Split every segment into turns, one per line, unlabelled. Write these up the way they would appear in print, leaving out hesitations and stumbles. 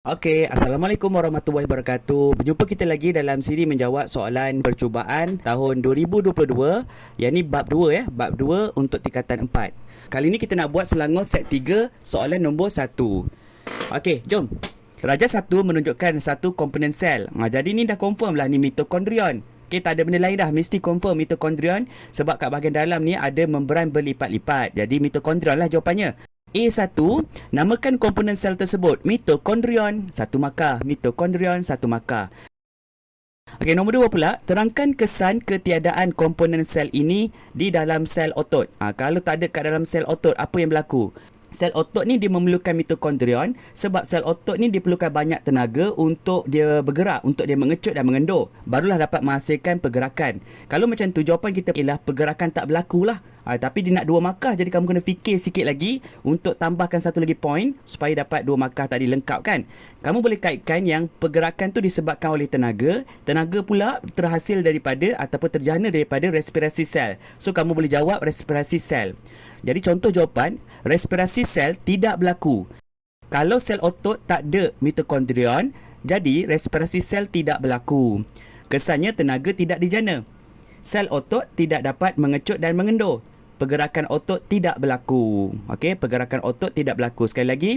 Okey, Assalamualaikum warahmatullahi wabarakatuh. Berjumpa kita lagi dalam siri menjawab soalan percubaan tahun 2022, yang ni bab 2 ya, bab 2 untuk tingkatan 4. Kali ni kita nak buat Selangor set 3, soalan nombor 1. Okey, jom. Raja 1 menunjukkan satu komponen sel. Jadi ni dah confirm lah ni mitokondrion. Okey, tak ada benda lain dah, mesti confirm mitokondrion sebab kat bahagian dalam ni ada membran berlipat-lipat. Jadi mitokondrion lah jawapannya. A1, namakan komponen sel tersebut. Mitokondrion, satu markah. Mitokondrion, satu markah. Okey, nombor 2 pula, terangkan kesan ketiadaan komponen sel ini di dalam sel otot. Kalau tak ada kat dalam sel otot, apa yang berlaku? Sel otot ni dia memerlukan mitokondrion sebab sel otot ni diperlukan banyak tenaga untuk dia bergerak, untuk dia mengecut dan mengendur. Barulah dapat menghasilkan pergerakan. Kalau macam tu, jawapan kita ialah pergerakan tak berlaku lah. Tapi dia nak 2 markah, jadi kamu kena fikir sikit lagi untuk tambahkan satu lagi poin supaya dapat 2 markah tadi lengkap kan. Kamu boleh kaitkan yang pergerakan tu disebabkan oleh tenaga. Tenaga pula terhasil daripada ataupun terjana daripada respirasi sel. So kamu boleh jawab respirasi sel. Jadi contoh jawapan, respirasi sel tidak berlaku. Kalau sel otot tak ada mitokondrion, jadi respirasi sel tidak berlaku. Kesannya tenaga tidak dijana. Sel otot tidak dapat mengecut dan mengendur. Pergerakan otot tidak berlaku. Okey, pergerakan otot tidak berlaku. Sekali lagi,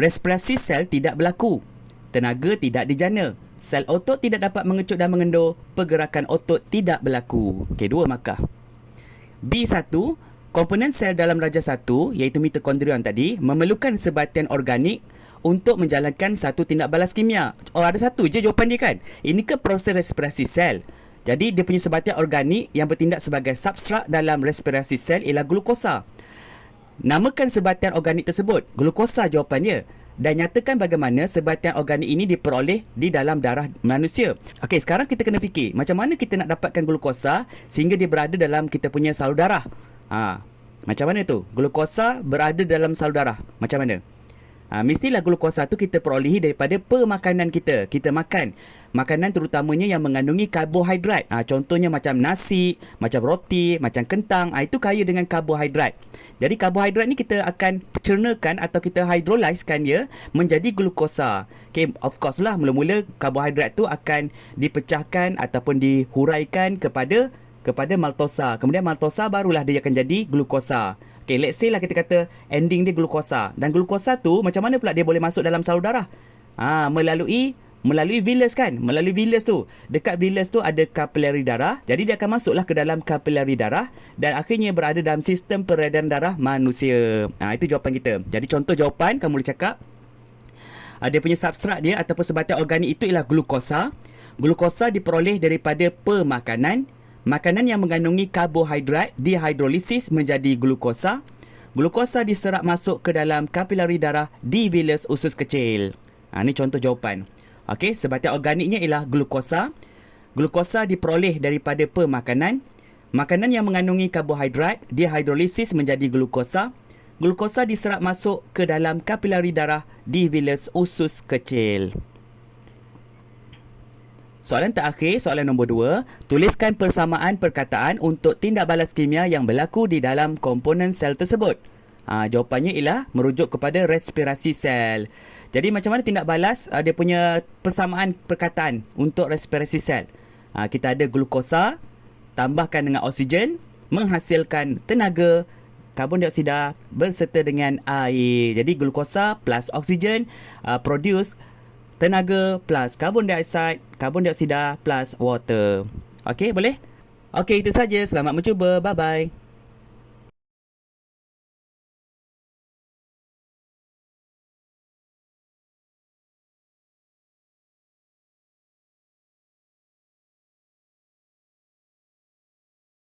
respirasi sel tidak berlaku. Tenaga tidak dijana. Sel otot tidak dapat mengecut dan mengendur. Pergerakan otot tidak berlaku. Okey, 2 markah. B1, komponen sel dalam raja 1 iaitu mitokondrion tadi memerlukan sebatian organik untuk menjalankan satu tindak balas kimia. Ada satu je jawapan dia kan. Ini kan proses respirasi sel. Jadi dia punya sebatian organik yang bertindak sebagai substrat dalam respirasi sel ialah glukosa. Namakan sebatian organik tersebut. Glukosa jawapannya. Dan nyatakan bagaimana sebatian organik ini diperoleh di dalam darah manusia. Okey, sekarang kita kena fikir macam mana kita nak dapatkan glukosa sehingga dia berada dalam kita punya salur darah. Macam mana tu? Glukosa berada dalam salur darah. Macam mana? Mestilah glukosa tu kita perolehi daripada pemakanan kita. Kita makan makanan terutamanya yang mengandungi karbohidrat. Contohnya macam nasi, macam roti, macam kentang. Itu kaya dengan karbohidrat. Jadi karbohidrat ni kita akan cernakan atau kita hydrolysekan dia menjadi glukosa. Okay, of course lah mula-mula karbohidrat tu akan dipecahkan ataupun dihuraikan kepada maltosa. Kemudian maltosa barulah dia akan jadi glukosa. Okay, let's say lah kita kata ending dia glukosa. Dan glukosa tu macam mana pula dia boleh masuk dalam salur darah? Melalui vilus kan? Melalui vilus tu. Dekat vilus tu ada kapilari darah. Jadi dia akan masuklah ke dalam kapilari darah dan akhirnya berada dalam sistem peredaran darah manusia. Itu jawapan kita. Jadi contoh jawapan kamu boleh cakap dia punya substrat dia ataupun sebatian organik itu ialah glukosa. Glukosa diperoleh daripada pemakanan. Makanan yang mengandungi karbohidrat dihidrolisis menjadi glukosa. Glukosa diserap masuk ke dalam kapilari darah di vilus usus kecil. Ini contoh jawapan. Okey, sebatian organiknya ialah glukosa. Glukosa diperoleh daripada pemakanan. Makanan yang mengandungi karbohidrat dihidrolisis menjadi glukosa. Glukosa diserap masuk ke dalam kapilari darah di vilus usus kecil. Soalan terakhir, soalan nombor 2. Tuliskan persamaan perkataan untuk tindak balas kimia yang berlaku di dalam komponen sel tersebut. Jawapannya ialah merujuk kepada respirasi sel. Jadi macam mana tindak balas dia punya persamaan perkataan untuk respirasi sel? Kita ada glukosa, tambahkan dengan oksigen, menghasilkan tenaga, karbon dioksida berserta dengan air. Jadi glukosa plus oksigen produce tenaga plus karbon dioksida plus water. Okey, boleh? Okey, itu saja. Selamat mencuba. Bye-bye.